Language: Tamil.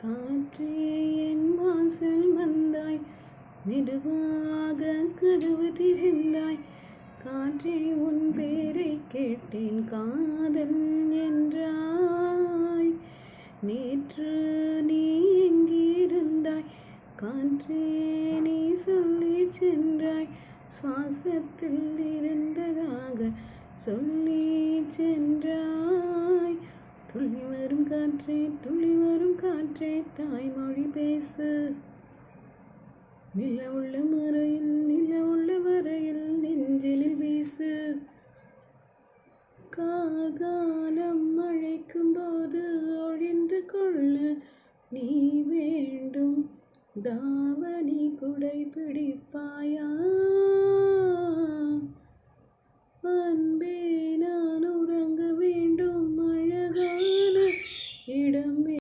காற்றே என் வாசல் வந்தாய், மெதுவாக கதவு திறந்தாய். காற்றே உன் பேரை கேட்டேன், காதல் என்றாய். நேற்று நீ எங்கிருந்தாய்? காற்றே நீ சொல்லி சென்றாய். சுவாசத்தில் இருந்ததாக சொல்லி சென்றாய். துள்ளி வரும் காற்றே, துள்ளி வரும் காற்றே, தாய்மொழி பேசு. நில உள்ள மறையில், நில உள்ள வரையில் நெஞ்சினில் வீசு. காலம் அழைக்கும் போது ஒழிந்து கொள்ள நீ வேண்டும். தாவணி குடை பிடிப்பாயா அன்பே?